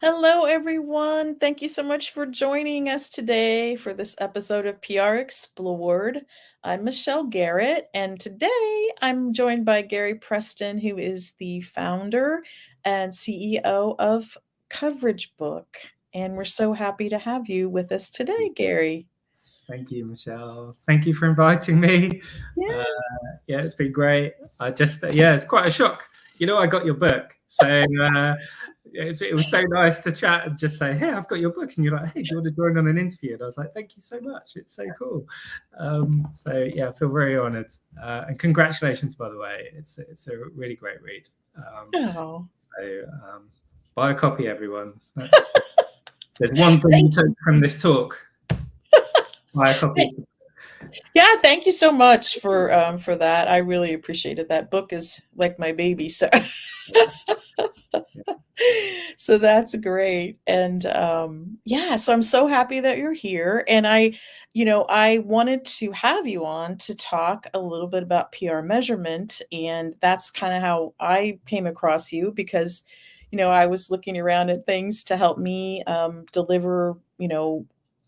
Hello, everyone. Thank you so much for joining us today for this episode of PR Explored. I'm Michelle Garrett, and today I'm joined by Gary Preston, who is the founder and CEO of CoverageBook. And we're so happy to have you with us today, Gary. Thank you, Michelle. Thank you for inviting me. Yeah. Uh, yeah, it's been great. It's quite a shock. I got your book. It was so nice to chat and just say, hey, I've got your book. And you're like, hey, do you want to join on an interview? And I was like, thank you so much. It's so cool. I feel very honored. And congratulations, by the way. It's a really great read. Oh, Buy a copy, everyone. There's one thing thank you took from this talk. Buy a copy. Yeah, thank you so much for that. I really appreciated that. Book is like my baby, so so that's great. And yeah, so I'm so happy that you're here. And I wanted to have you on to talk a little bit about PR measurement, and that's kind of how I came across you because I was looking around at things to help me deliver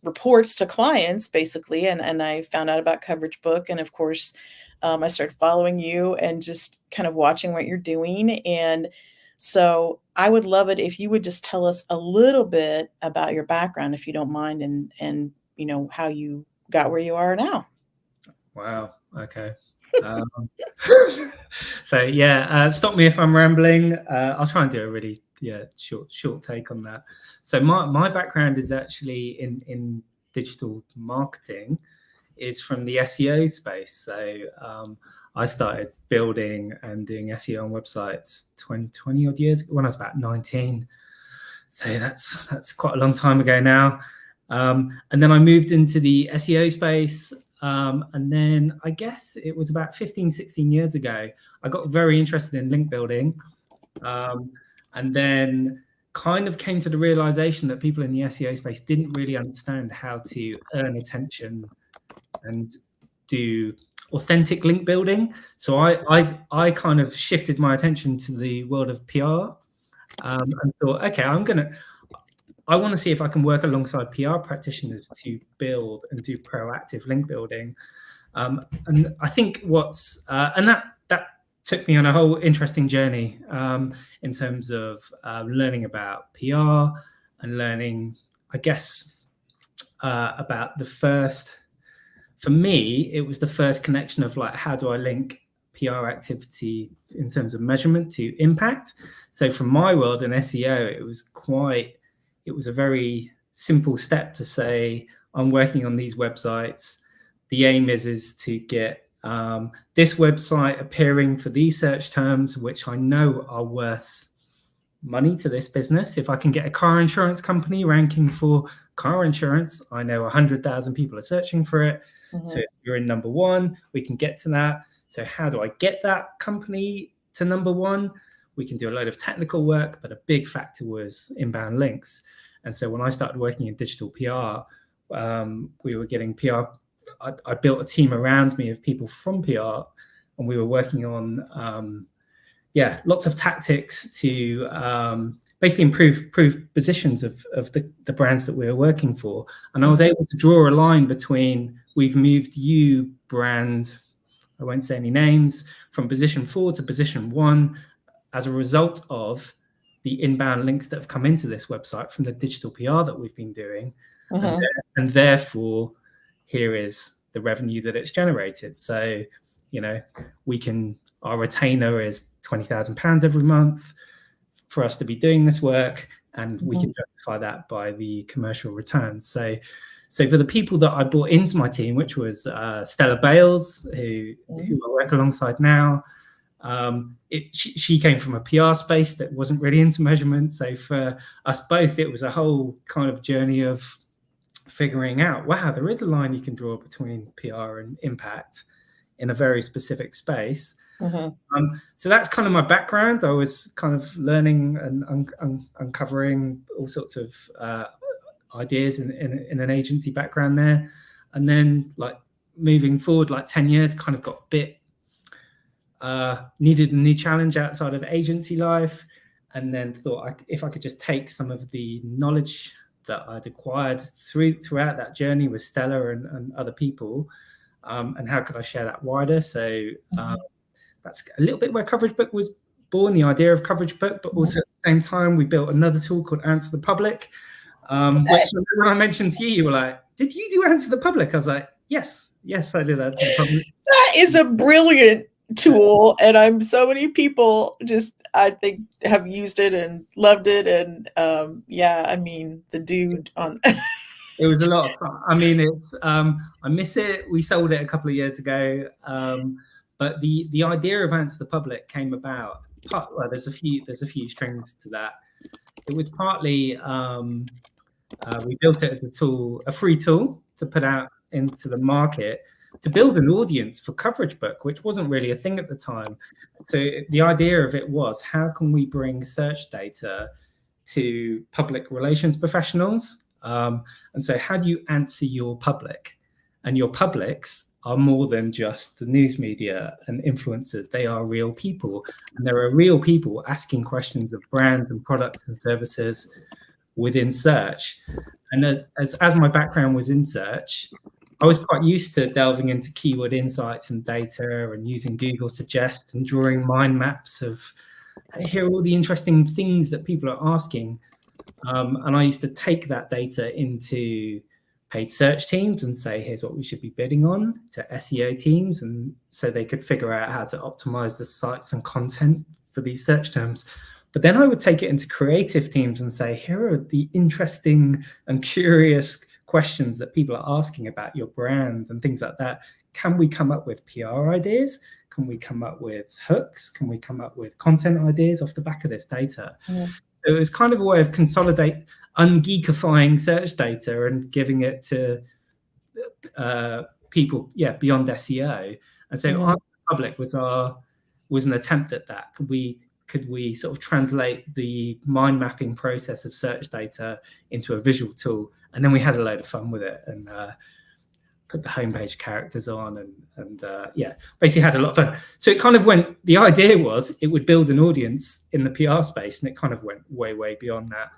reports to clients basically, and I found out about CoverageBook, and of course I started following you and just kind of watching what you're doing. And so I would love it if you would just tell us a little bit about your background, if you don't mind, and how you got where you are now. Wow. Okay. Um, stop me if I'm rambling. I'll try and do a really short take on that. So my background is actually in digital marketing, is from the SEO space. So I started building and doing SEO on websites 20 odd years ago when I was about 19. So that's quite a long time ago now. And then I moved into the SEO space. And then I guess it was about 15, 16 years ago, I got very interested in link building. And then kind of came to the realization that people in the SEO space didn't really understand how to earn attention and do authentic link building. So I kind of shifted my attention to the world of PR, and thought, okay, I want to see if I can work alongside PR practitioners to build and do proactive link building. And I think that took me on a whole interesting journey in terms of learning about PR and learning, I guess, about for me, it was the first connection of like, how do I link PR activity in terms of measurement to impact? So from my world in SEO, it was a very simple step to say, I'm working on these websites. The aim is to get this website appearing for these search terms, which I know are worth money to this business. If I can get a car insurance company ranking for car insurance, I know 100,000 people are searching for it. Mm-hmm. So if you're in number one, we can get to that. So how do I get that company to number one? We can do a load of technical work, but a big factor was inbound links. And so when I started working in digital PR, we were getting PR. I built a team around me of people from PR, and we were working on lots of tactics to basically improve positions of the brands that we were working for. And I was able to draw a line between, we've moved you brand, I won't say any names, from position 4 to position 1 as a result of the inbound links that have come into this website from the digital PR that we've been doing. And therefore, here is the revenue that it's generated. So, our retainer is £20,000 every month for us to be doing this work, and we can justify that by the commercial returns. So for the people that I brought into my team, which was Stella Bales, who I work alongside now, she came from a PR space that wasn't really into measurement. So for us both, it was a whole kind of journey of figuring out, wow, there is a line you can draw between PR and impact in a very specific space. So that's kind of my background. I was kind of learning and uncovering all sorts of ideas in an agency background there. And then like moving forward, like 10 years, kind of got a bit, needed a new challenge outside of agency life. and then thought if I could just take some of the knowledge that I'd acquired throughout that journey with Stella and other people, and how could I share that wider? So that's a little bit where CoverageBook was born, the idea of CoverageBook, but also at the same time, we built another tool called Answer the Public, which when I mentioned to you, you were like, did you do Answer the Public? I was like, yes, I did Answer the Public. That is a brilliant tool, and so many people just, I think, have used it and loved it, and yeah, I mean, the dude on it was a lot of fun. I mean, it's I miss it. We sold it a couple of years ago, but the idea of Answer the Public came about. Well, there's a few strings to that. It was partly we built it as a free tool to put out into the market to build an audience for CoverageBook, which wasn't really a thing at the time. So the idea of it was, how can we bring search data to public relations professionals? And so how do you answer your public? And your publics are more than just the news media and influencers. They are real people. And there are real people asking questions of brands and products and services within search. And as my background was in search, I was quite used to delving into keyword insights and data and using Google Suggest and drawing mind maps of, here are all the interesting things that people are asking. And I used to take that data into paid search teams and say, here's what we should be bidding on, to SEO teams, and so they could figure out how to optimize the sites and content for these search terms. But then I would take it into creative teams and say, here are the interesting and curious questions that people are asking about your brand and things like that. Can we come up with PR ideas? Can we come up with hooks? Can we come up with content ideas off the back of this data? So it was kind of a way of ungeekifying search data and giving it to people, beyond SEO. And so Answer the Public was an attempt at that. Could we sort of translate the mind mapping process of search data into a visual tool? And then we had a load of fun with it and put the homepage characters on and basically had a lot of fun. So it kind of went, the idea was it would build an audience in the PR space, and it kind of went way, way beyond that.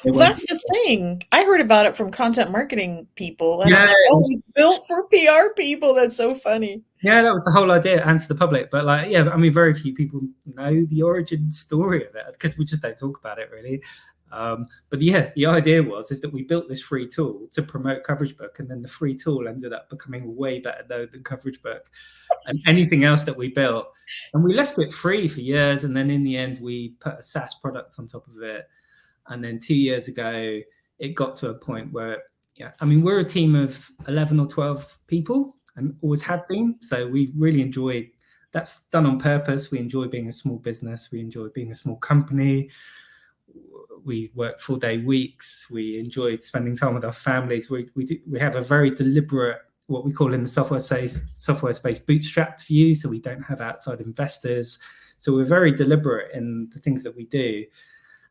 Well, that's the thing. I heard about it from content marketing people, and I'm like, oh, it was built for PR people. That's so funny. Yeah, that was the whole idea, Answer the Public. But I mean, very few people know the origin story of it because we just don't talk about it really. But the idea is that we built this free tool to promote CoverageBook, and then the free tool ended up becoming way better known than CoverageBook and anything else that we built. And we left it free for years, and then in the end we put a SaaS product on top of it. And then 2 years ago, it got to a point where, I mean, we're a team of 11 or 12 people and always have been. So we really enjoy, that's done on purpose. We enjoy being a small business. We enjoy being a small company. We work 4-day weeks. We enjoy spending time with our families. We have a very deliberate, what we call in the software space, bootstrapped view. So we don't have outside investors. So we're very deliberate in the things that we do.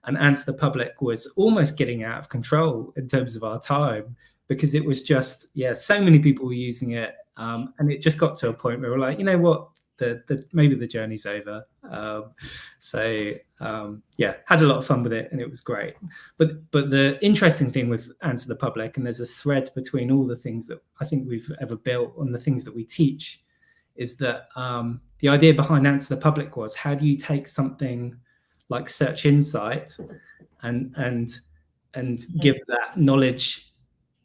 And Answer the Public was almost getting out of control in terms of our time, because it was just, so many people were using it. And it just got to a point where we're like, you know what, maybe the journey's over. Had a lot of fun with it, and it was great. But the interesting thing with Answer the Public, and there's a thread between all the things that I think we've ever built and the things that we teach, is that the idea behind Answer the Public was, how do you take something like Search Insight and give that knowledge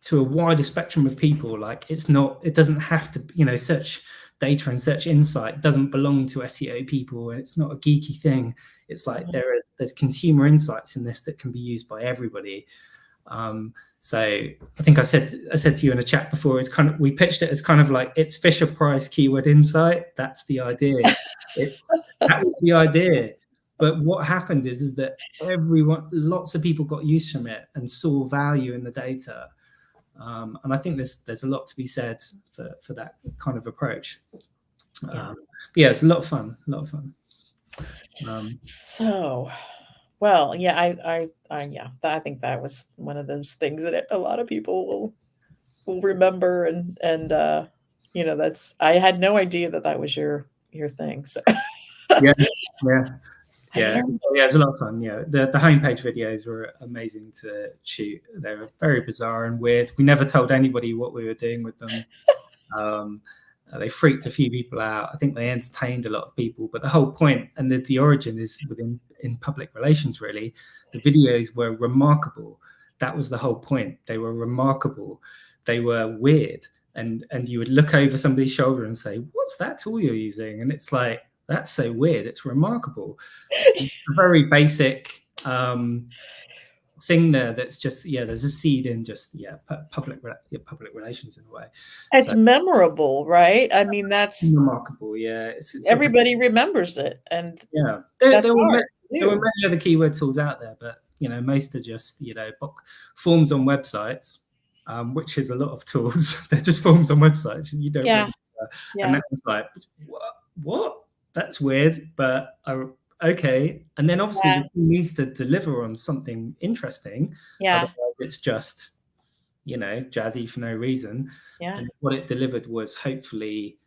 to a wider spectrum of people? Like, it doesn't have to, search data and Search Insight doesn't belong to SEO people. It's not a geeky thing. It's like there's consumer insights in this that can be used by everybody. So I think I said to you in a chat before, it's kind of, we pitched it as kind of like, it's Fisher Price keyword insight. That's the idea. That was the idea. But what happened is that lots of people got use from it and saw value in the data. And I think there's a lot to be said for that kind of approach. It's a lot of fun. So, well, I think that was one of those things that a lot of people will remember, and that's, I had no idea that was your thing. So yeah. I've Yeah, never. so, yeah, it's a lot of fun. Yeah, the homepage videos were amazing to shoot. They were very bizarre and weird. We never told anybody what we were doing with them. Um, they freaked a few people out. I think they entertained a lot of people, but the whole point and the origin is in public relations. Really, the videos were remarkable. That was the whole point. They were remarkable. They were weird, and you would look over somebody's shoulder and say, "What's that tool you're using?" And it's like, that's so weird. It's remarkable. So it's a very basic thing there. That's just, yeah, there's a seed in just, public relations in a way. It's So memorable, right? I mean, that's remarkable. Yeah, it's obviously, everybody remembers it, and yeah. that's hard to There were do. many other keyword tools out there, but most are just forms on websites, which is a lot of tools. They're just forms on websites, and you don't Yeah, register. And yeah, that was like, what? That's weird, but okay. And then obviously yeah, the team needs to deliver on something interesting. yeah, Otherwise, it's just jazzy for no reason. yeah, And what it delivered was hopefully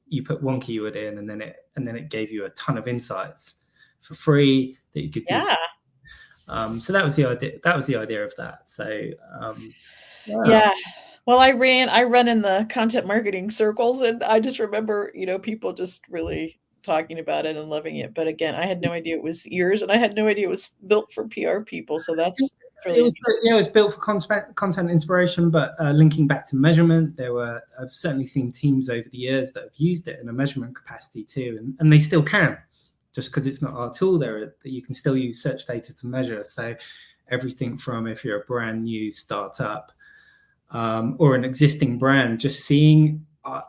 you put one keyword in, and then it gave you a ton of insights for free that you could do. yeah. So that was the idea. That was the idea of that. So yeah. Yeah. Well, I run in the content marketing circles, and I just remember, people just really talking about it and loving it. But again, I had no idea it was yours, and I had no idea it was built for PR people. So that's It really was, interesting. yeah, it was built for content inspiration, but linking back to measurement, I've certainly seen teams over the years that have used it in a measurement capacity too, and they still can. Just because it's not our tool, there you can still use search data to measure. So everything from, if you're a brand new startup or an existing brand, just seeing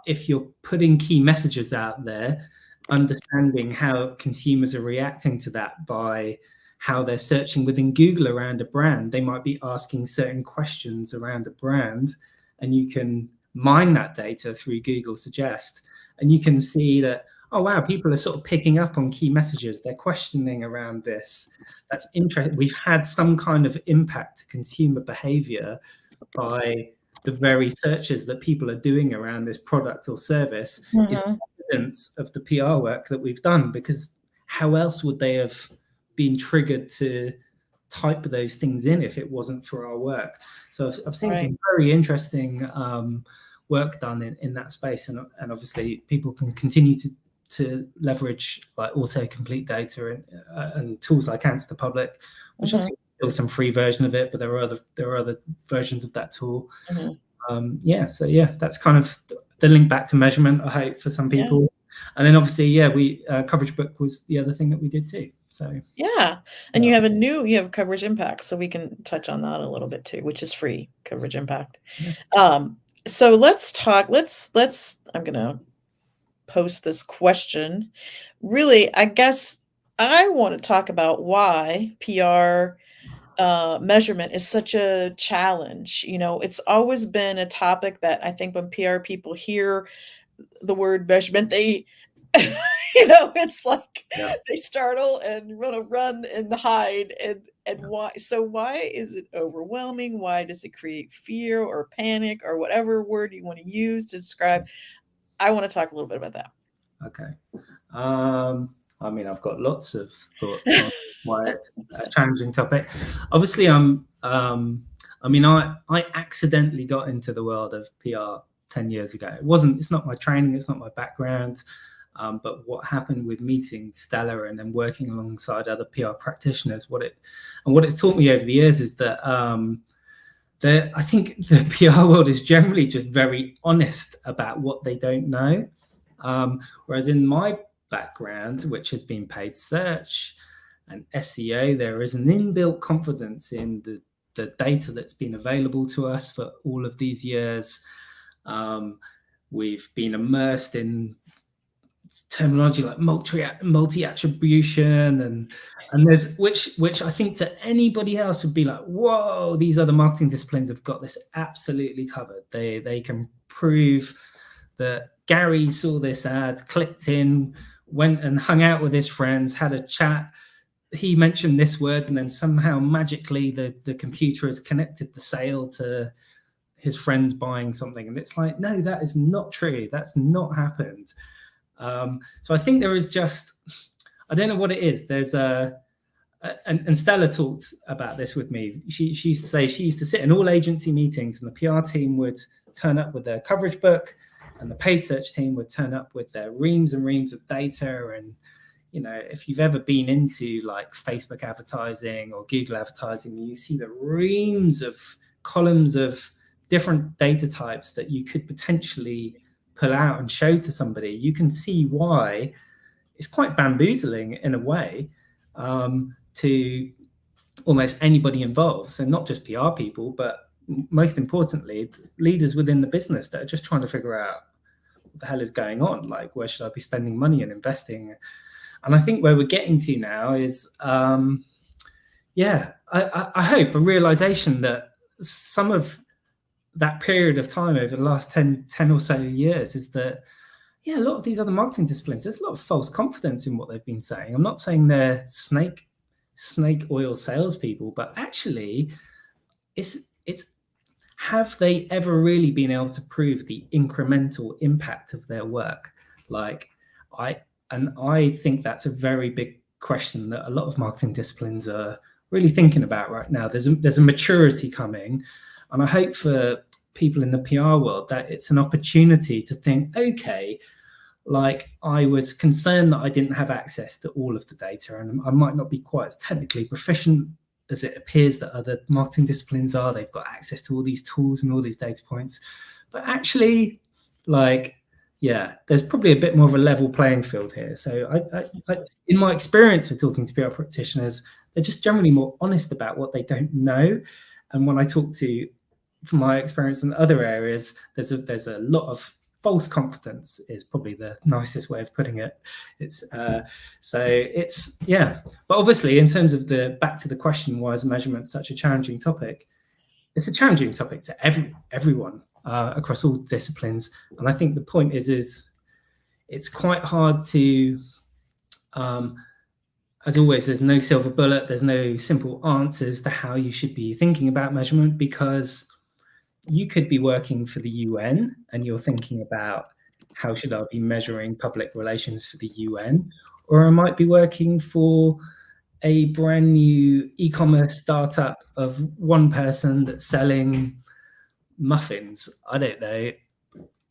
if you're putting key messages out there, understanding how consumers are reacting to that by how they're searching within Google around a brand. They might be asking certain questions around a brand, and you can mine that data through Google Suggest, and you can see that, oh wow, people are sort of picking up on key messages. They're questioning around this. That's interesting. We've had some kind of impact to consumer behavior by the very searches that people are doing around this product or service. Is evidence of the PR work that we've done, because how else would they have been triggered to type those things in if it wasn't for our work? So I've seen some very interesting work done in that space, and obviously people can continue to leverage like autocomplete data and tools like Answer the Public, which I think there was some free version of it, but there are other versions of that tool. So that's kind of the link back to measurement, I hope, for some people. And then obviously, we CoverageBook was the other thing that we did too. So Yeah. And you have Coverage Impact, so we can touch on that a little bit too, which is free, Coverage Impact. Yeah. So let's talk, I'm gonna post this question. Really, I guess I want to talk about why PR measurement is such a challenge. It's always been a topic that I think when PR people hear the word measurement, they, it's like they startle and want to run and hide. And why? So why is it overwhelming? Why does it create fear or panic or whatever word you want to use to describe? I want to talk a little bit about that. Okay. I mean, I've got lots of thoughts on why it's a challenging topic. Obviously, I accidentally got into the world of PR 10 years ago. It's not my training, it's not my background. But what happened with meeting Stella and then working alongside other PR practitioners, what it's taught me over the years is that I think the PR world is generally just very honest about what they don't know. Whereas in my background, which has been paid search and SEO, there is an inbuilt confidence in the data that's been available to us for all of these years. We've been immersed in terminology like multi-attribution and there's which I think to anybody else would be like, whoa, these other marketing disciplines have got this absolutely covered. They can prove that Gary saw this ad, clicked in, went and hung out with his friends, had a chat, he mentioned this word, and then somehow magically the computer has connected the sale to his friend buying something. And it's like, no, that is not true. That's not happened. So I think there is just, I don't know what it is. There's and Stella talked about this with me. She used to say she used to sit in all agency meetings, and the PR team would turn up with their coverage book, and the paid search team would turn up with their reams and reams of data. And you know, if you've ever been into like Facebook advertising or Google advertising, you see the reams of columns of different data types that you could potentially pull out and show to somebody. You can see why it's quite bamboozling in a way, to almost anybody involved. So not just PR people, but most importantly, leaders within the business that are just trying to figure out what the hell is going on. Like, where should I be spending money and investing? And I think where we're getting to now is, I hope a realization that some of that period of time over the last 10 or so years is that, a lot of these other marketing disciplines, there's a lot of false confidence in what they've been saying. I'm not saying they're snake oil salespeople, but actually it's have they ever really been able to prove the incremental impact of their work? Like, I think that's a very big question that a lot of marketing disciplines are really thinking about right now. There's a maturity coming, and I hope for people in the PR world that it's an opportunity to think, okay, like, I was concerned that I didn't have access to all of the data, and I might not be quite as technically proficient as it appears that other marketing disciplines are. They've got access to all these tools and all these data points, but actually, like, there's probably a bit more of a level playing field here. So I in my experience with talking to PR practitioners, they're just generally more honest about what they don't know. And when I talk to, from my experience in other areas, there's a lot of false confidence is probably the nicest way of putting it. It's but obviously, in terms of back to the question, why is measurement such a challenging topic? It's a challenging topic to everyone across all disciplines. And I think the point is it's quite hard to, as always, there's no silver bullet, there's no simple answers to how you should be thinking about measurement, because you could be working for the UN and you're thinking about, how should I be measuring public relations for the UN? Or I might be working for a brand new e-commerce startup of one person that's selling muffins, I don't know,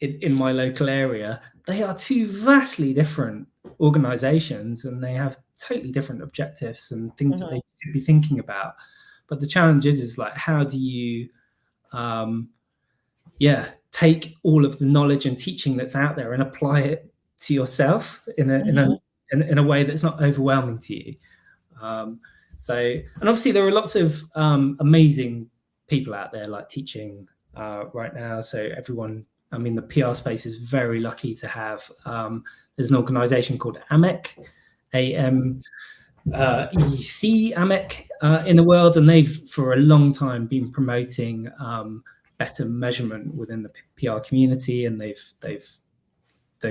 in my local area. They are two vastly different organizations, and they have totally different objectives and things that they should be thinking about. But the challenge is like, how do you take all of the knowledge and teaching that's out there and apply it to yourself in a way that's not overwhelming to you. And obviously there are lots of amazing people out there like teaching right now. So everyone, I mean, the PR space is very lucky to have, there's an organization called AMEC, AMEC in the world, and they've for a long time been promoting better measurement within the PR community, and they've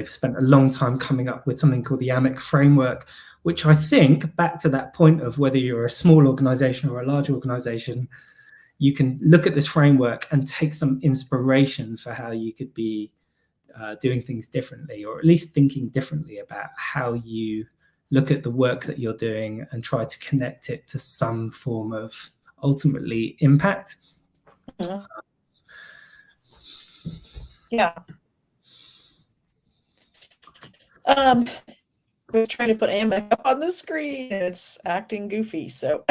spent a long time coming up with something called the AMEC framework, which I think, back to that point of whether you're a small organization or a large organization, you can look at this framework and take some inspiration for how you could be doing things differently, or at least thinking differently about how you look at the work that you're doing and try to connect it to some form of ultimately impact. Yeah. We're trying to put AMEC up on the screen and it's acting goofy. So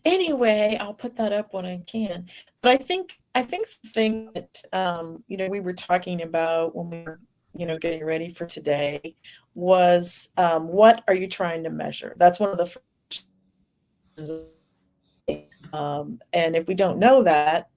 anyway, I'll put that up when I can. But I think the thing that we were talking about when we were getting ready for today was what are you trying to measure? That's one of the first questions. And if we don't know that,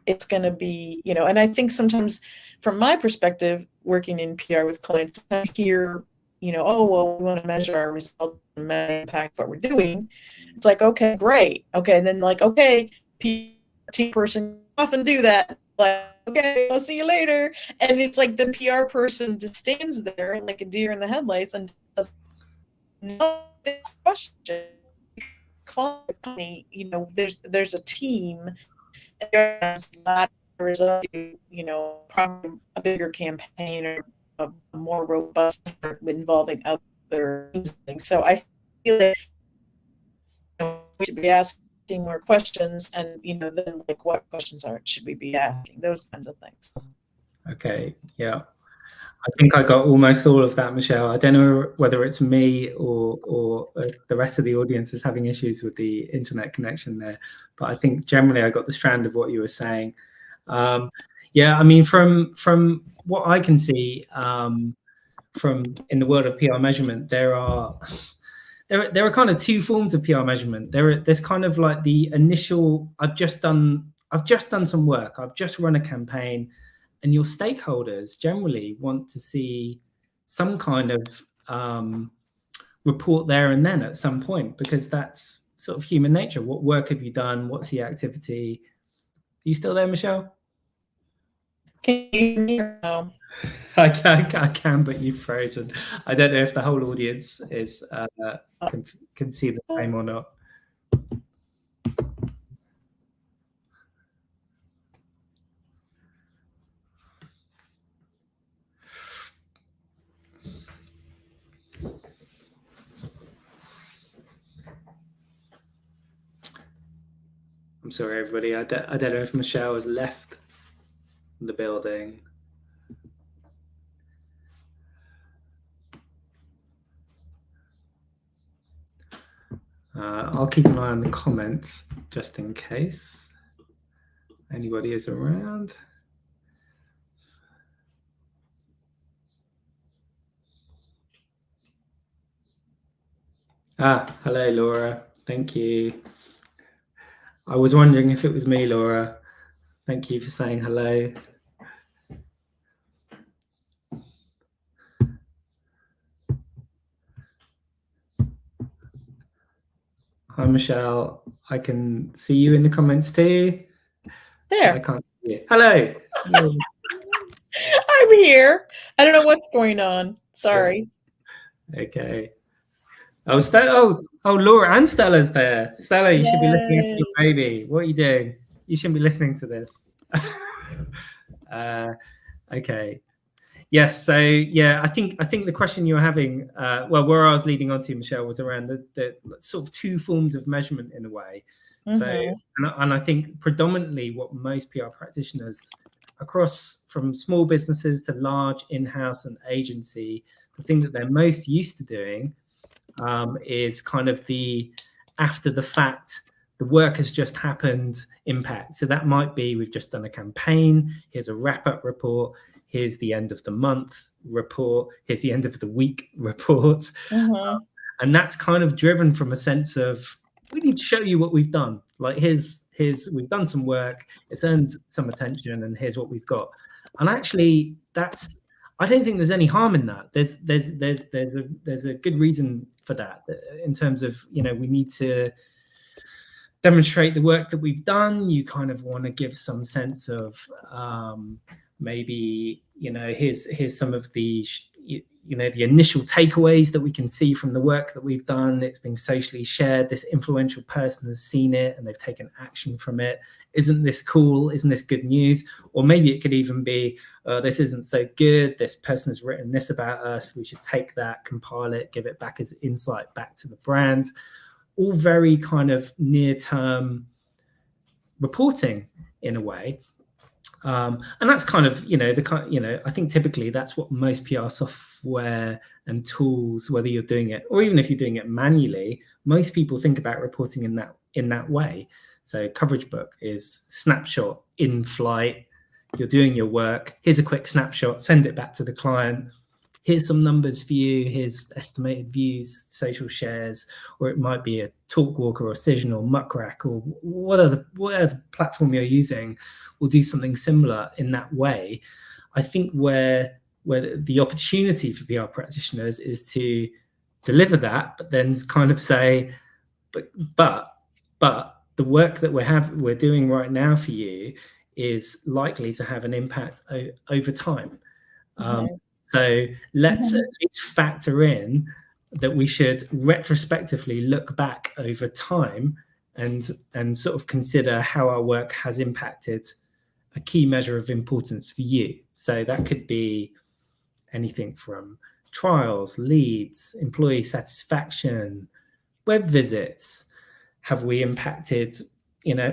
it's going to be, and I think sometimes from my perspective, working in PR with clients, I hear, oh, well, we want to measure our results and impact what we're doing. It's like, okay, great. Okay. And then like, okay, PR person often do that. Like, okay, I'll see you later. And it's like the PR person just stands there like a deer in the headlights and does no this question. There's a team that result to, probably a bigger campaign or a more robust effort involving other things. So I like we should be asking more questions, and then like what questions should we be asking? Those kinds of things. Okay, yeah. I think I got almost all of that, Michelle. I don't know whether it's me or the rest of the audience is having issues with the internet connection there, but I think generally I got the strand of what you were saying. Yeah, I mean, from what I can see, from in the world of PR measurement, there are kind of two forms of PR measurement. There's kind of like the initial, I've just done some work, I've just run a campaign, and your stakeholders generally want to see some kind of report there and then at some point, because that's sort of human nature. What work have you done? What's the activity? Are you still there, Michelle? Can you hear me or no? I can, but you've frozen. I don't know if the whole audience is can see the same or not. I'm sorry, everybody. I don't know if Michelle has left the building. I'll keep an eye on the comments just in case anybody is around. Hello, Laura. Thank you. I was wondering if it was me, Laura. Thank you for saying hello. Hi, Michelle. I can see you in the comments too. There. I can't see you. Hello. I'm here. I don't know what's going on. Sorry. Okay. Oh, Laura and Stella's there. Stella, you should be looking after your baby. What are you doing? You shouldn't be listening to this. Okay. Yes. So yeah, I think the question you were having, where I was leading on to, Michelle, was around the sort of two forms of measurement in a way. Mm-hmm. So, and I think predominantly what most PR practitioners across from small businesses to large in-house and agency, the thing that they're most used to doing is kind of the after the fact, the work has just happened impact. So that might be, we've just done a campaign, here's a wrap-up report, here's the end of the month report, here's the end of the week report. Mm-hmm. And that's kind of driven from a sense of, we need to show you what we've done. Like here's we've done some work, it's earned some attention, and here's what we've got. And actually I don't think there's any harm in that. There's a good reason for that, in terms of, we need to demonstrate the work that we've done. You kind of want to give some sense of maybe, here's some of the the initial takeaways that we can see from the work that we've done. It's being socially shared. This influential person has seen it and they've taken action from it. Isn't this cool? Isn't this good news? Or maybe it could even be, this isn't so good. This person has written this about us. We should take that, compile it, give it back as insight back to the brand. All very kind of near-term reporting in a way. And that's kind of, I think typically that's what most PR software and tools, whether you're doing it or even if you're doing it manually, most people think about reporting in that way. So CoverageBook is snapshot in flight. You're doing your work. Here's a quick snapshot. Send it back to the client. Here's some numbers for you. Here's estimated views, social shares, or it might be a Talkwalker or Cision or Muckrack or whatever platform you're using will do something similar in that way. I think where the opportunity for PR practitioners is to deliver that, but then kind of say, but the work that we're doing right now for you is likely to have an impact over time. Mm-hmm. So let's at least factor in that we should retrospectively look back over time and sort of consider how our work has impacted a key measure of importance for you. So that could be anything from trials, leads, employee satisfaction, web visits? Have we impacted,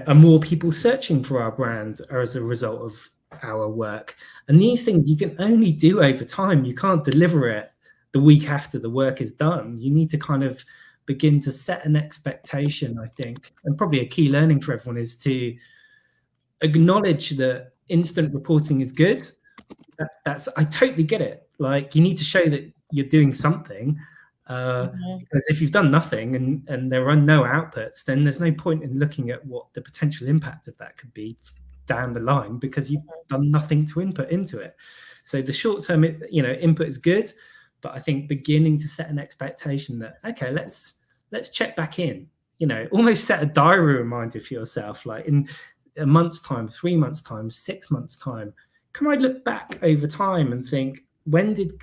are more people searching for our brand as a result of our work? And these things you can only do over time. You can't deliver it the week after the work is done. You need to kind of begin to set an expectation, I think. And probably a key learning for everyone is to acknowledge that instant reporting is good. I totally get it. Like, you need to show that you're doing something. Because if you've done nothing and there are no outputs, then there's no point in looking at what the potential impact of that could be down the line, because you've done nothing to input into it. So the short-term, input is good, but I think beginning to set an expectation that, okay, let's check back in. Almost set a diary reminder for yourself, like in a month's time, 3 months' time, 6 months' time. Can I look back over time and think, when did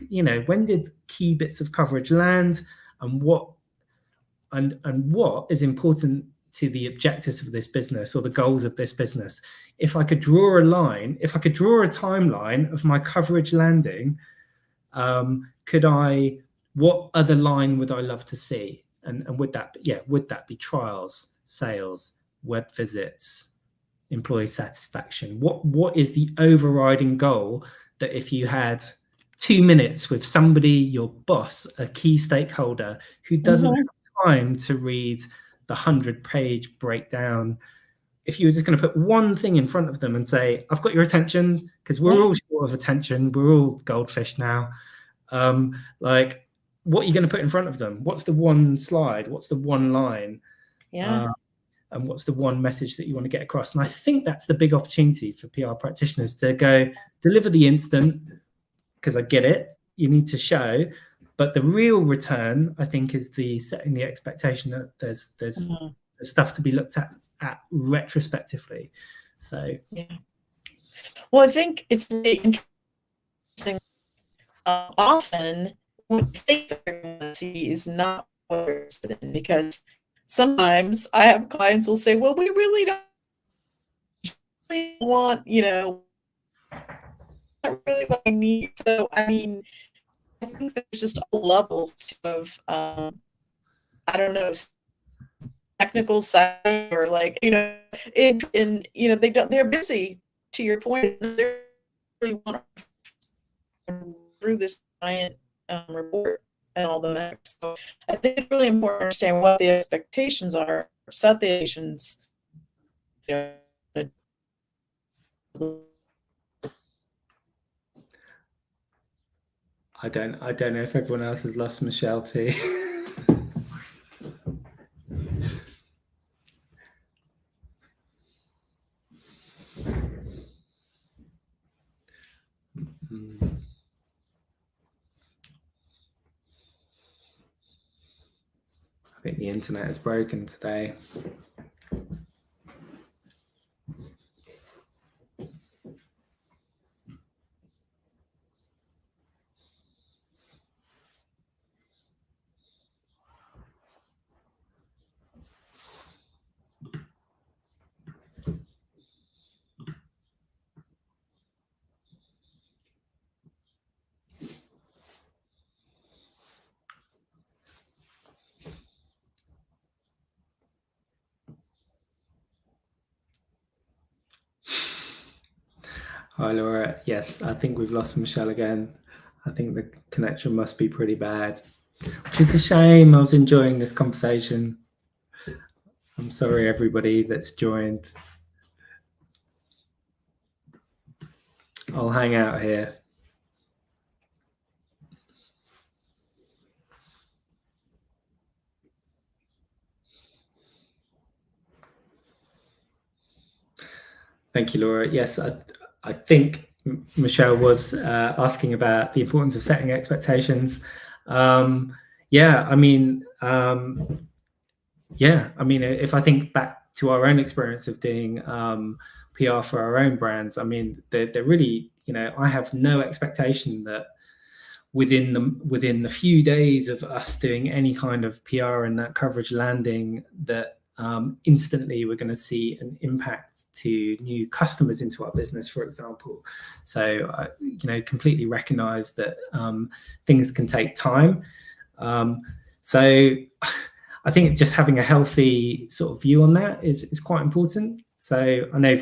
key bits of coverage land, and what is important to the objectives of this business or the goals of this business? If I could draw a line, if I could draw a timeline of my coverage landing, what other line would I love to see? And would that be trials, sales, web visits, employee satisfaction? What is the overriding goal that if you had 2 minutes with somebody, your boss, a key stakeholder who doesn't have time to read the 100-page breakdown, if you were just going to put one thing in front of them and say, I've got your attention, because we're all short of attention, we're all goldfish now, like, what are you going to put in front of them? What's the one slide? What's the one line? And what's the one message that you want to get across? And I think that's the big opportunity for PR practitioners, to go deliver the instant, because I get it, you need to show, but the real return, I think, is the setting the expectation that there's stuff to be looked at retrospectively. So well, I think it's really interesting. Often what we think that they're going to see is not what we're interested in, because sometimes I have clients will say, well, we really don't want, not really what I need. So, I mean, I think there's just all levels of, I don't know, technical side, or like, they're busy, to your point, and they really want to through this giant report and all the maps. So I think it's really important to understand what the expectations are, set the expectations. I don't know if everyone else has lost Michelle too. I think the internet is broken today. Hi, Laura. Yes, I think we've lost Michelle again. I think the connection must be pretty bad, which is a shame. I was enjoying this conversation. I'm sorry, everybody that's joined. I'll hang out here. Thank you, Laura. Yes, I think Michelle was asking about the importance of setting expectations. If I think back to our own experience of doing PR for our own brands, I mean, they're really, I have no expectation that within the few days of us doing any kind of PR and that coverage landing, that instantly we're going to see an impact to new customers into our business, for example. So completely recognize that things can take time. So I think just having a healthy sort of view on that is quite important. So I know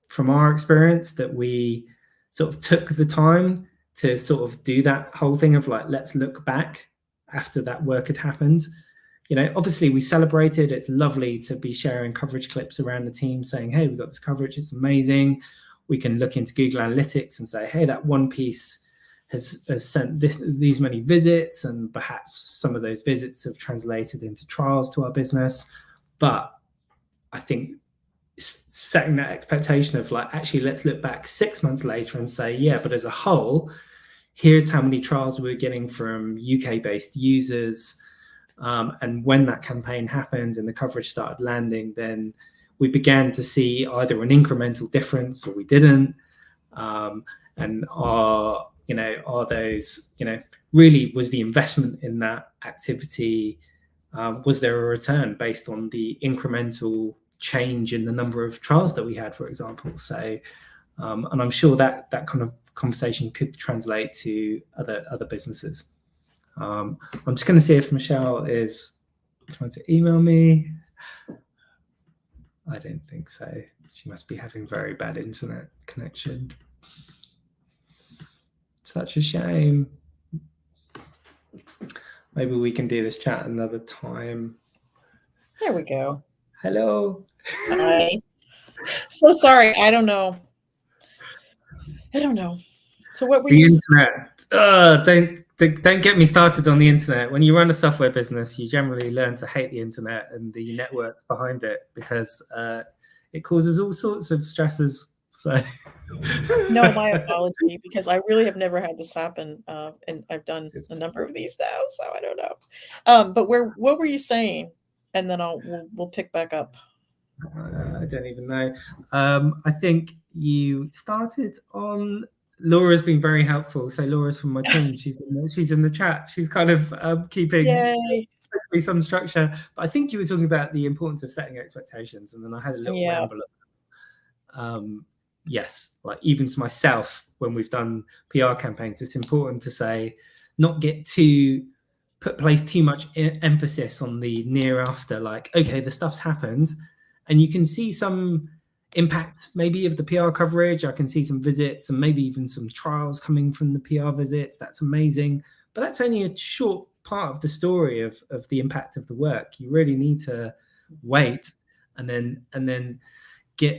from our experience that we sort of took the time to sort of do that whole thing of like, let's look back after that work had happened. You know, obviously we celebrated. It's lovely to be sharing coverage clips around the team saying, hey, we've got this coverage. It's amazing. We can look into Google Analytics and say, hey, that one piece has sent these many visits, and perhaps some of those visits have translated into trials to our business. But I think setting that expectation of like, actually, let's look back 6 months later and say, yeah, but as a whole, here's how many trials we're getting from UK-based users. And when that campaign happened and the coverage started landing, then we began to see either an incremental difference or we didn't. And are those, really was the investment in that activity, was there a return based on the incremental change in the number of trials that we had, for example? So, and I'm sure that kind of conversation could translate to other businesses. I'm just going to see if Michelle is trying to email me. I don't think so. She must be having very bad internet connection. Such a shame. Maybe we can do this chat another time. There we go. Hello. Hi. So sorry. I don't know. So what were The you internet. Don't get me started on the internet. When you run a software business, you generally learn to hate the internet and the networks behind it because it causes all sorts of stresses. So No, my apology, because I really have never had this happen, and I've done a number of these now, so I don't know. But what were you saying? And then we'll pick back up. I don't even know. I think you started on. Laura's been very helpful. So Laura's from my team. She's in the chat. She's kind of keeping some structure. But I think you were talking about the importance of setting expectations, and then I had a little ramble. Yes, like even to myself, when we've done PR campaigns, it's important to say, not get place too much emphasis on the near after. Like, okay, the stuff's happened, and you can see some impact maybe of the PR coverage. I can see some visits and maybe even some trials coming from the PR visits. That's amazing, but that's only a short part of the story of the impact of the work. You really need to wait and then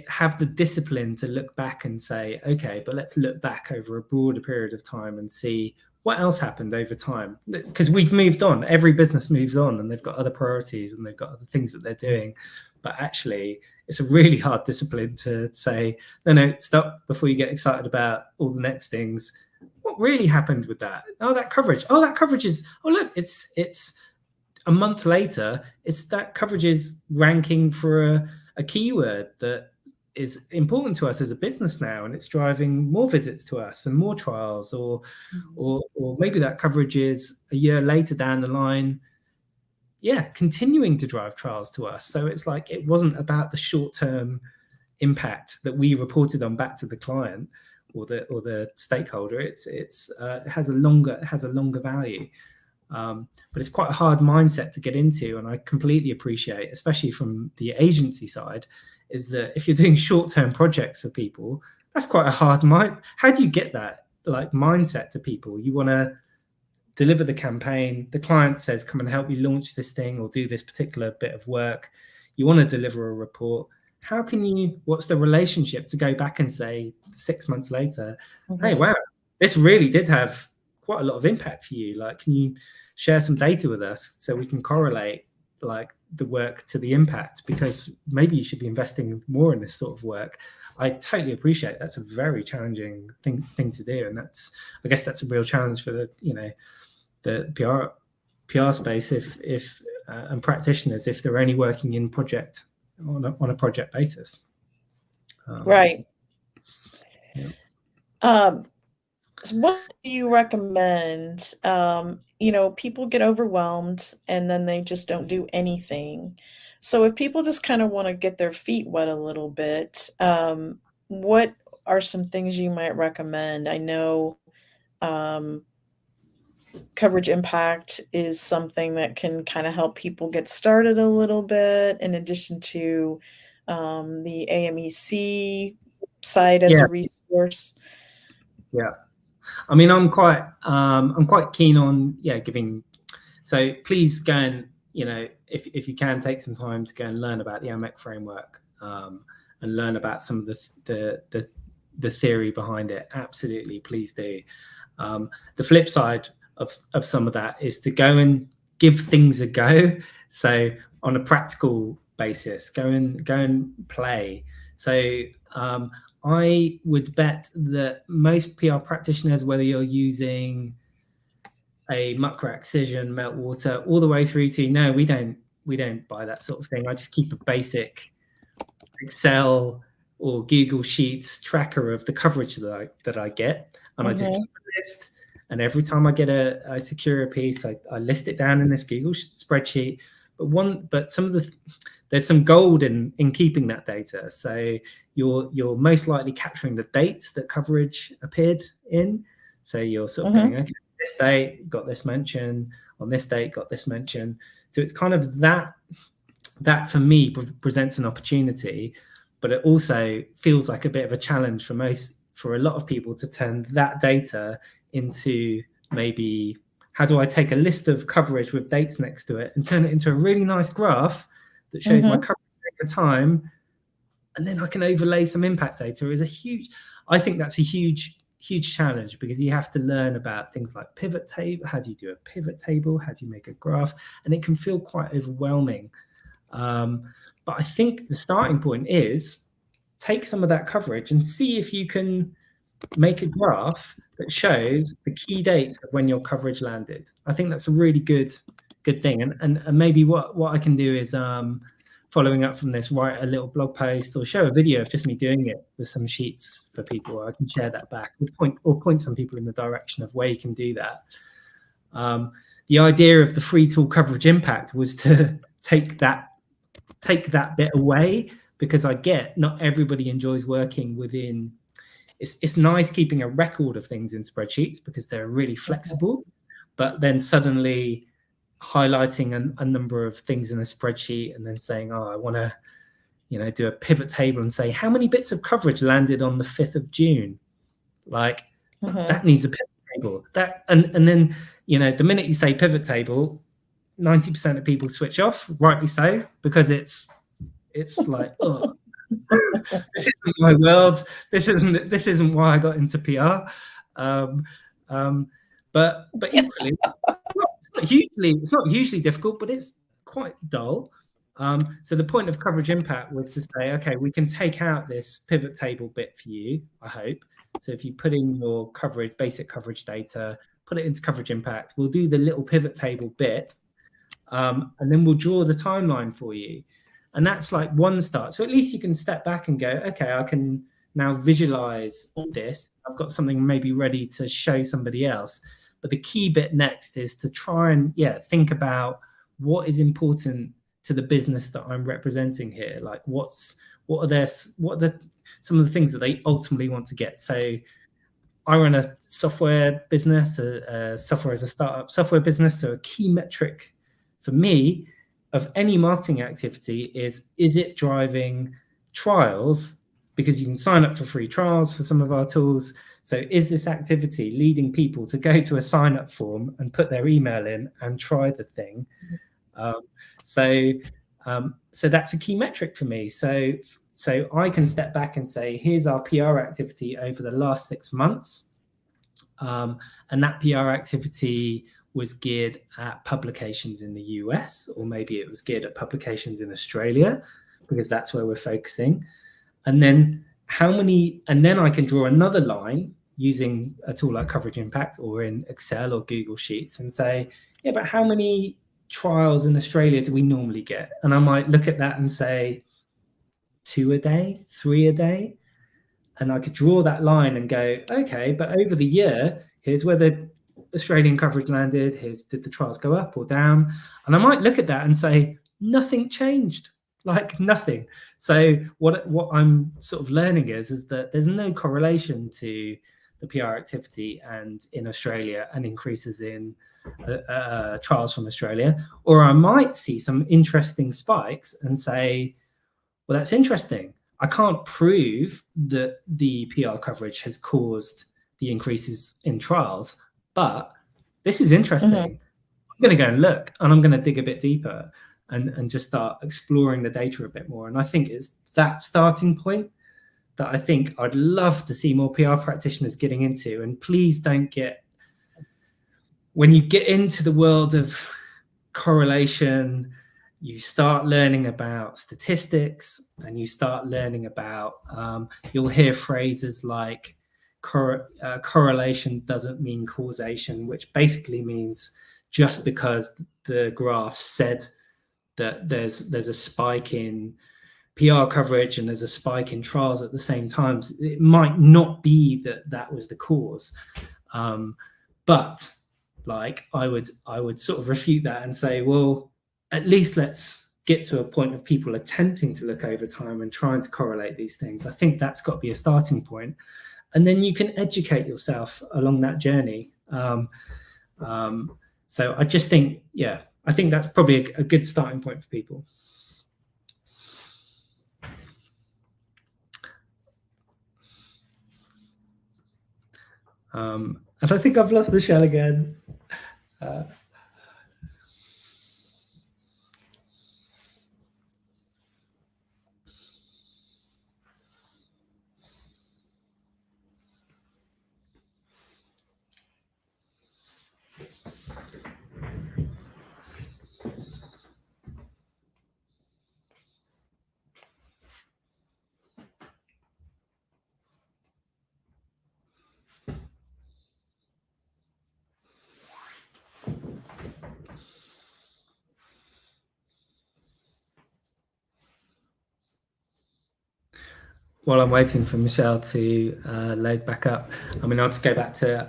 have the discipline to look back and say, okay, but let's look back over a broader period of time and see what else happened over time. Because we've moved on. Every business moves on and they've got other priorities and they've got other things that they're doing. But actually, it's a really hard discipline to say, no, stop before you get excited about all the next things. What really happened with that? Oh, that coverage. Oh, that coverage is, oh, look, it's a month later, it's that coverage is ranking for a keyword that is important to us as a business now, and it's driving more visits to us and more trials, or maybe that coverage is a year later down the line, continuing to drive trials to us. So it's like it wasn't about the short-term impact that we reported on back to the client or the stakeholder. It has a longer value. But it's quite a hard mindset to get into, and I completely appreciate, especially from the agency side, is that if you're doing short-term projects for people, that's quite a hard how do you get that like mindset to people? You want to deliver the campaign, the client says, come and help me launch this thing or do this particular bit of work. You want to deliver a report. How can you, what's the relationship to go back and say 6 months later, hey, wow, this really did have quite a lot of impact for you. Like, can you share some data with us so we can correlate like the work to the impact? Because maybe you should be investing more in this sort of work. I totally appreciate that's a very challenging thing to do, and I guess that's a real challenge for the PR space if and practitioners if they're only working in on a project basis. Right. Yeah. So what do you recommend? People get overwhelmed and then they just don't do anything. So if people just kind of want to get their feet wet a little bit, what are some things you might recommend? I know, Coverage Impact is something that can kind of help people get started a little bit, in addition to the AMEC site as Yeah, a resource. yeah. I mean, I'm quite keen on giving. So please go and if you can take some time to go and learn about the AMEC framework and learn about some of the theory behind it. Absolutely, please do. The flip side of some of that is to go and give things a go. So on a practical basis, go and play. So I would bet that most PR practitioners, whether you're using a muckrack, excision, meltwater, all the way through to no, we don't buy that sort of thing. I just keep a basic Excel or Google Sheets tracker of the coverage that I get, and I just keep a list. And every time I get I secure a piece, I list it down in this Google spreadsheet. But there's some gold in keeping that data. So you're most likely capturing the dates that coverage appeared in. So you're sort of going, okay, this date got this mention, on this date got this mention. So it's kind of that for me presents an opportunity, but it also feels like a bit of a challenge for a lot of people to turn that data into maybe, how do I take a list of coverage with dates next to it and turn it into a really nice graph that shows my coverage over time, and then I can overlay some impact data. I think that's a huge challenge, because you have to learn about things like pivot table. How do you do a pivot table? How do you make a graph? And it can feel quite overwhelming. But I think the starting point is take some of that coverage and see if you can make a graph that shows the key dates of when your coverage landed. I think that's a really good thing. And maybe what I can do is, following up from this, write a little blog post or show a video of just me doing it with some sheets for people. I can share that back or point some people in the direction of where you can do that. The idea of the free tool Coverage Impact was to take that bit away, because I get not everybody enjoys working within. It's nice keeping a record of things in spreadsheets because they're really flexible, but then suddenly highlighting a number of things in a spreadsheet and then saying, oh, I want to do a pivot table and say how many bits of coverage landed on the 5th of June. Like that needs a pivot table. And then the minute you say pivot table, 90% of people switch off, rightly so, because it's like, oh, this isn't my world. This isn't why I got into PR. But equally, it's not hugely difficult, but it's quite dull. So the point of Coverage Impact was to say, okay, we can take out this pivot table bit for you, I hope. So if you put in your basic coverage data, put it into Coverage Impact, we'll do the little pivot table bit, and then we'll draw the timeline for you. And that's like one start. So at least you can step back and go, okay, I can now visualize this. I've got something maybe ready to show somebody else. But the key bit next is to try and think about what is important to the business that I'm representing here. Like what are some of the things that they ultimately want to get. So I run a software business, a software as a startup software business. So a key metric for me of any marketing activity is it driving trials? Because you can sign up for free trials for some of our tools. So is this activity leading people to go to a sign up form and put their email in and try the thing? So that's a key metric for me. So I can step back and say, here's our PR activity over the last 6 months. And that PR activity was geared at publications in the US, or maybe it was geared at publications in Australia, because that's where we're focusing. And then I can draw another line using a tool like Coverage Impact or in Excel or Google Sheets and say, but how many trials in Australia do we normally get? And I might look at that and say 2 a day, 3 a day. And I could draw that line and go, okay, but over the year, here's where the Australian coverage landed. Did the trials go up or down? And I might look at that and say, nothing changed, like nothing. So what I'm sort of learning is that there's no correlation to the PR activity and in Australia and increases in trials from Australia. Or I might see some interesting spikes and say, well, that's interesting. I can't prove that the PR coverage has caused the increases in trials, but this is interesting. I'm going to go and look, and I'm going to dig a bit deeper and just start exploring the data a bit more. And I think it's that starting point that I think I'd love to see more PR practitioners getting into. And please don't get, when you get into the world of correlation, you start learning about statistics and you start learning about, you'll hear phrases like correlation doesn't mean causation, which basically means just because the graph said that there's a spike in PR coverage and there's a spike in trials at the same time, it might not be that was the cause. But like I would sort of refute that and say, well, at least let's get to a point of people attempting to look over time and trying to correlate these things. I think that's got to be a starting point. And then you can educate yourself along that journey. So I just think, yeah, I think that's probably a good starting point for people. And I think I've lost Michelle again. While I'm waiting for Michelle to load back up, I mean, I'll just go back to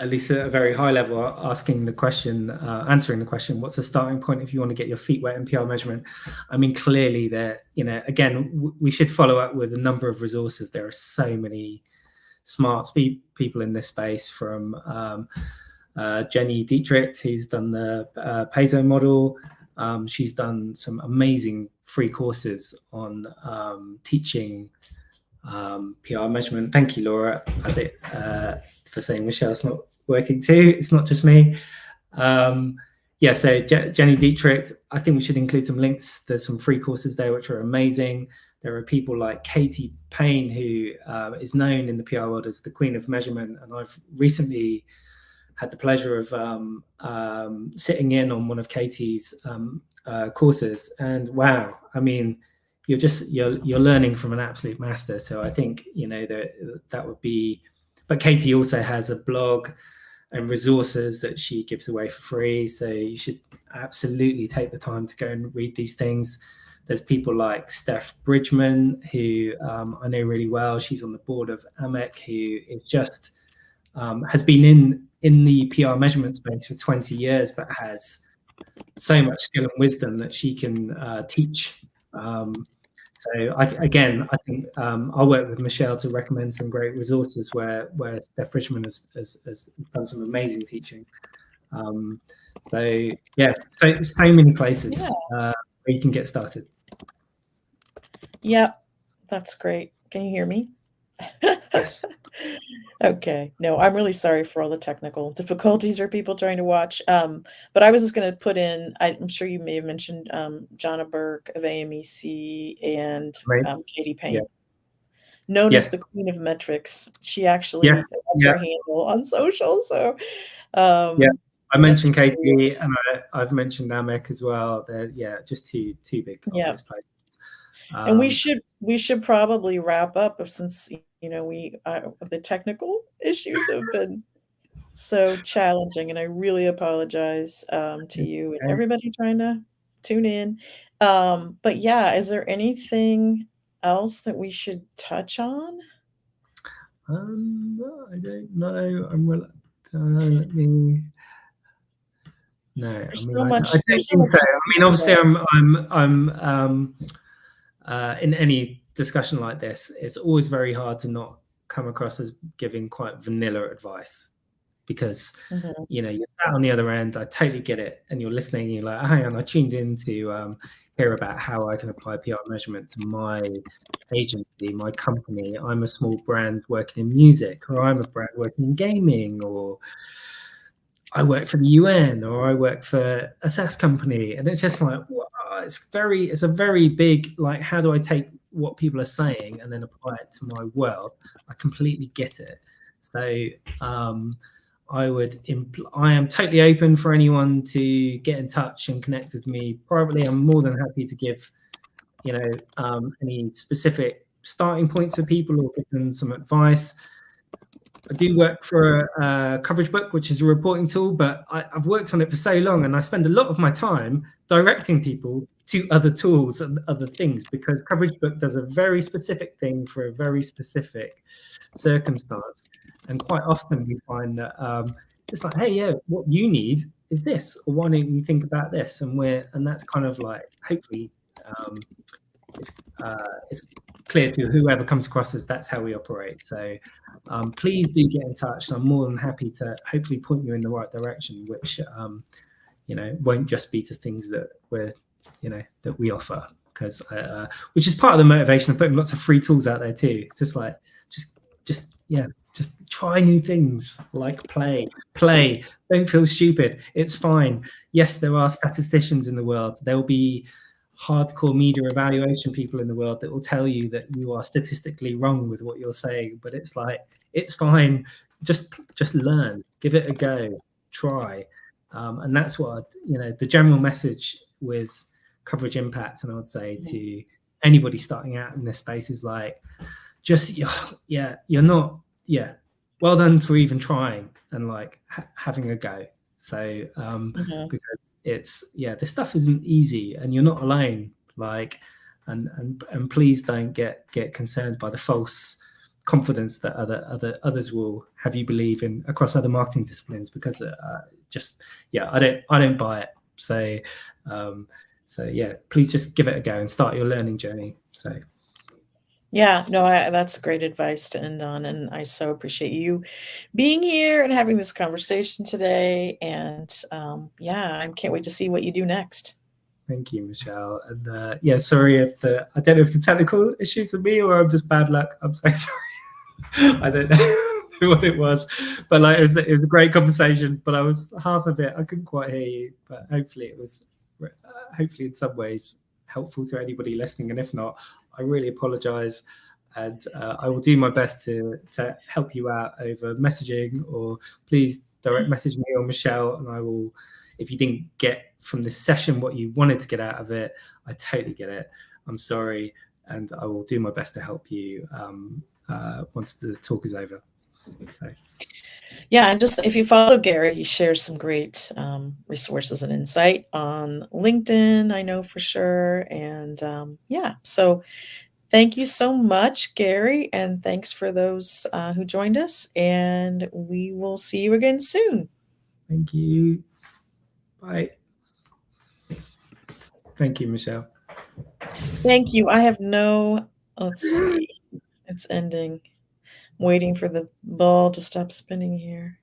at least at a very high level, asking the question, answering the question, what's the starting point if you want to get your feet wet in PR measurement? I mean, clearly there, you know, again, we should follow up with a number of resources. There are so many smart people in this space, from Jenny Dietrich, who's done the Peso model. She's done some amazing free courses on teaching PR measurement. Thank you, Laura, I think, for saying Michelle's not working too. It's not just me. Yeah, so Jenny Dietrich, I think we should include some links. There's some free courses there which are amazing. There are people like Katie Payne, who is known in the PR world as the Queen of Measurement, and I've recently had the pleasure of sitting in on one of Katie's courses, and wow, I mean, you're learning from an absolute master. So I think, you know, that would be. But Katie also has a blog and resources that she gives away for free, so you should absolutely take the time to go and read these things. There's people like Steph Bridgman, who I know really well. She's on the board of AMEC, who is just has been in the PR measurement space for 20 years, but has so much skill and wisdom that she can teach. So I think I'll work with Michelle to recommend some great resources where Steph Bridgman has done some amazing teaching. So yeah, so many places where you can get started. Yep, that's great. Can you hear me? Yes. Okay. No, I'm really sorry for all the technical difficulties or people trying to watch. But I was just going to put in, I'm sure you may have mentioned Jonna Burke of AMEC and Katie Payne, known as the Queen of Metrics. She actually has her handle on social. So I mentioned Katie, and I've mentioned AMEC as well. They're just two big obvious places. And we should probably wrap up, since the technical issues have been so challenging, and I really apologize to you and everybody trying to tune in. But yeah, is there anything else that we should touch on? I don't know. I'm reluctant. Let me. No, There's I mean, so much. I don't think so. I mean, obviously, I'm in any discussion like this, it's always very hard to not come across as giving quite vanilla advice, because Mhm. you're sat on the other end. I totally get it, and you're listening. And you're like, hang on, I tuned in to hear about how I can apply PR measurement to my agency, my company. I'm a small brand working in music, or I'm a brand working in gaming, or I work for the UN, or I work for a SaaS company. And it's just like, wow, it's a very big, like, how do I take what people are saying and then apply it to my world? I completely get it. So I am totally open for anyone to get in touch and connect with me privately. I'm more than happy to give, any specific starting points for people, or give them some advice. I do work for CoverageBook, which is a reporting tool, but I've worked on it for so long, and I spend a lot of my time directing people to other tools and other things, because CoverageBook does a very specific thing for a very specific circumstance. And quite often we find that it's just like, hey, yeah, what you need is this, or why don't you think about this? And that's kind of like, hopefully, it's clear to whoever comes across as that's how we operate. So please do get in touch. I'm more than happy to hopefully point you in the right direction, which won't just be to things that that we offer, because which is part of the motivation of putting lots of free tools out there too. It's just like just try new things, like play. Don't feel stupid. It's fine. Yes, there are statisticians in the world. There'll be hardcore media evaluation people in the world that will tell you that you are statistically wrong with what you're saying, but it's like, it's fine. Just learn, give it a go, try. And that's what the general message with Coverage Impact, and I would say to anybody starting out in this space, is like, just you're not well done for even trying and like having a go. So because it's this stuff isn't easy, and you're not alone. Like, and please don't get concerned by the false confidence that others will have you believe in across other marketing disciplines, because I don't buy it. So please just give it a go and start your learning journey. So yeah, no, that's great advice to end on, and I so appreciate you being here and having this conversation today. And I can't wait to see what you do next. Thank you, Michelle. And sorry if I don't know if the technical issues are me or I'm just bad luck. I'm so sorry. I don't know what it was, but like it was a great conversation. But I was half of it, I couldn't quite hear you. But hopefully it was, hopefully in some ways helpful to anybody listening. And if not, I really apologize. And I will do my best to help you out over messaging, or please direct message me or Michelle, and I will. If you didn't get from this session what you wanted to get out of it, I totally get it. I'm sorry, and I will do my best to help you once the talk is over. So. Yeah, and just if you follow Gary, he shares some great resources and insight on LinkedIn, I know for sure. And so thank you so much, Gary, and thanks for those who joined us, and we will see you again soon. Thank you. Bye. Thank you, Michelle. Thank you. I have let's see, it's ending. I'm waiting for the ball to stop spinning here.